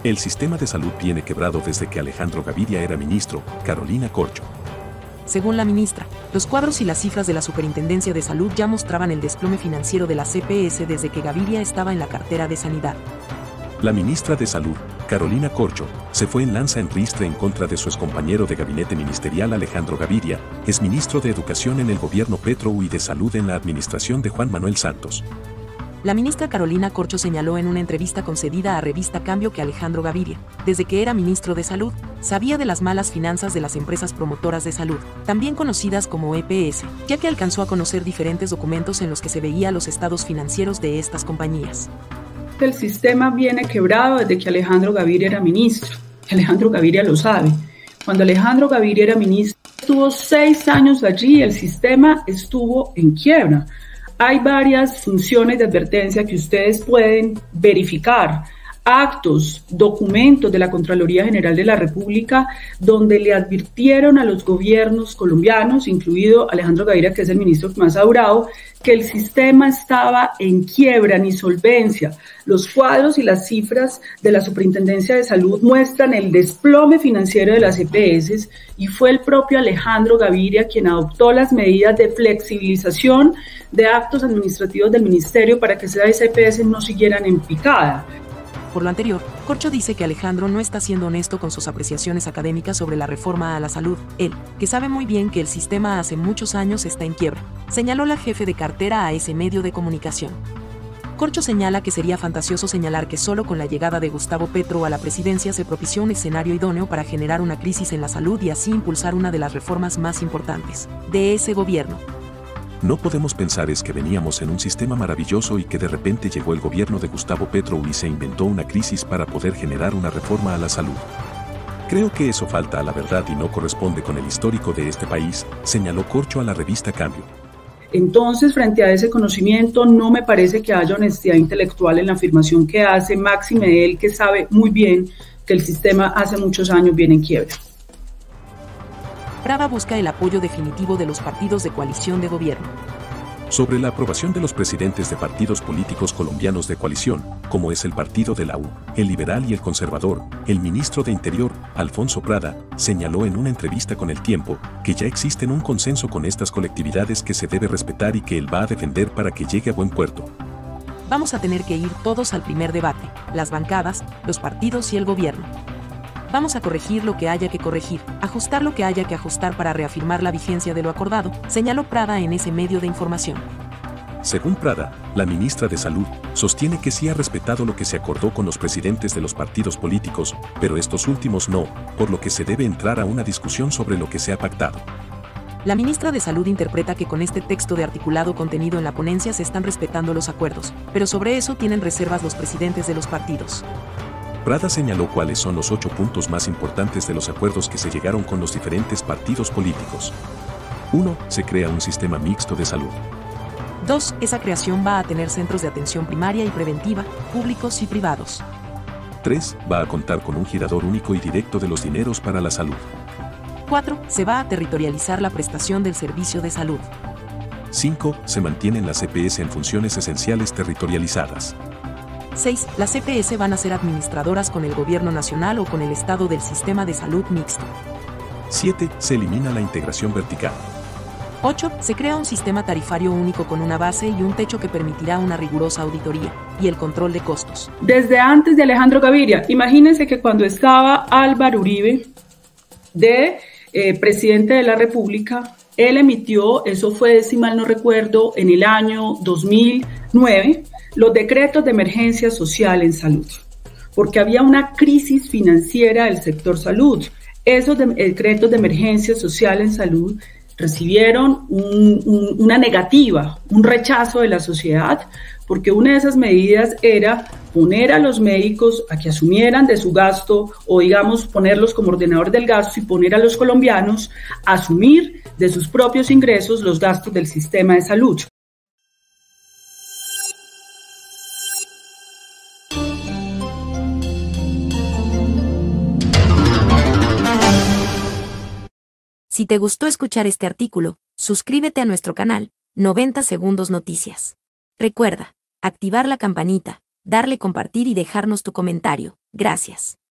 El sistema de salud viene quebrado desde que Alejandro Gaviria era ministro, Carolina Corcho. Según la ministra, los cuadros y las cifras de la Superintendencia de Salud ya mostraban el desplome financiero de la CPS desde que Gaviria estaba en la cartera de Sanidad. La ministra de Salud, Carolina Corcho, se fue en lanza en ristre en contra de su excompañero de gabinete ministerial Alejandro Gaviria, exministro de Educación en el gobierno Petro y de Salud en la administración de Juan Manuel Santos. La ministra Carolina Corcho señaló en una entrevista concedida a Revista Cambio que Alejandro Gaviria, desde que era ministro de Salud, sabía de las malas finanzas de las empresas promotoras de salud, también conocidas como EPS, ya que alcanzó a conocer diferentes documentos en los que se veía los estados financieros de estas compañías. El sistema viene quebrado desde que Alejandro Gaviria era ministro. Alejandro Gaviria lo sabe. Cuando Alejandro Gaviria era ministro, estuvo 6 años allí y el sistema estuvo en quiebra. Hay varias funciones de advertencia que ustedes pueden verificar, actos, documentos de la Contraloría General de la República, donde le advirtieron a los gobiernos colombianos, incluido Alejandro Gaviria, que es el ministro que más ha durado, que el sistema estaba en quiebra, en insolvencia. Los cuadros y las cifras de la Superintendencia de Salud muestran el desplome financiero de las EPS y fue el propio Alejandro Gaviria quien adoptó las medidas de flexibilización de actos administrativos del ministerio para que esas EPS no siguieran en picada. Por lo anterior, Corcho dice que Alejandro no está siendo honesto con sus apreciaciones académicas sobre la reforma a la salud. Él, que sabe muy bien que el sistema hace muchos años está en quiebra, señaló la jefe de cartera a ese medio de comunicación. Corcho señala que sería fantasioso señalar que solo con la llegada de Gustavo Petro a la presidencia se propició un escenario idóneo para generar una crisis en la salud y así impulsar una de las reformas más importantes de ese gobierno. No podemos pensar es que veníamos en un sistema maravilloso y que de repente llegó el gobierno de Gustavo Petro y se inventó una crisis para poder generar una reforma a la salud. Creo que eso falta a la verdad y no corresponde con el histórico de este país, señaló Corcho a la revista Cambio. Entonces, frente a ese conocimiento, no me parece que haya honestidad intelectual en la afirmación que hace, máxime él que sabe muy bien que el sistema hace muchos años viene en quiebra. Prada busca el apoyo definitivo de los partidos de coalición de gobierno. Sobre la aprobación de los presidentes de partidos políticos colombianos de coalición, como es el partido de la U, el Liberal y el Conservador, el ministro de Interior, Alfonso Prada, señaló en una entrevista con El Tiempo que ya existen un consenso con estas colectividades que se debe respetar y que él va a defender para que llegue a buen puerto. Vamos a tener que ir todos al primer debate, las bancadas, los partidos y el gobierno. Vamos a corregir lo que haya que corregir, ajustar lo que haya que ajustar para reafirmar la vigencia de lo acordado, señaló Prada en ese medio de información. Según Prada, la ministra de Salud sostiene que sí ha respetado lo que se acordó con los presidentes de los partidos políticos, pero estos últimos no, por lo que se debe entrar a una discusión sobre lo que se ha pactado. La ministra de Salud interpreta que con este texto de articulado contenido en la ponencia se están respetando los acuerdos, pero sobre eso tienen reservas los presidentes de los partidos. Prada señaló cuáles son los 8 puntos más importantes de los acuerdos que se llegaron con los diferentes partidos políticos. 1. Se crea un sistema mixto de salud. 2. Esa creación va a tener centros de atención primaria y preventiva, públicos y privados. 3. Va a contar con un girador único y directo de los dineros para la salud. 4. Se va a territorializar la prestación del servicio de salud. 5. Se mantienen las EPS en funciones esenciales territorializadas. 6. Las EPS van a ser administradoras con el gobierno nacional o con el estado del sistema de salud mixto. 7. Se elimina la integración vertical. 8. Se crea un sistema tarifario único con una base y un techo que permitirá una rigurosa auditoría y el control de costos. Desde antes de Alejandro Gaviria, imagínense que cuando estaba Álvaro Uribe de presidente de la República, él emitió, eso fue, si mal no recuerdo, en el año 2009, los decretos de emergencia social en salud, porque había una crisis financiera del sector salud. Esos decretos de emergencia social en salud recibieron una negativa, un rechazo de la sociedad, porque una de esas medidas era poner a los médicos a que asumieran de su gasto, o digamos ponerlos como ordenadores del gasto y poner a los colombianos a asumir de sus propios ingresos los gastos del sistema de salud. Si te gustó escuchar este artículo, suscríbete a nuestro canal, 90 Segundos Noticias. Recuerda, activar la campanita, darle compartir y dejarnos tu comentario. Gracias.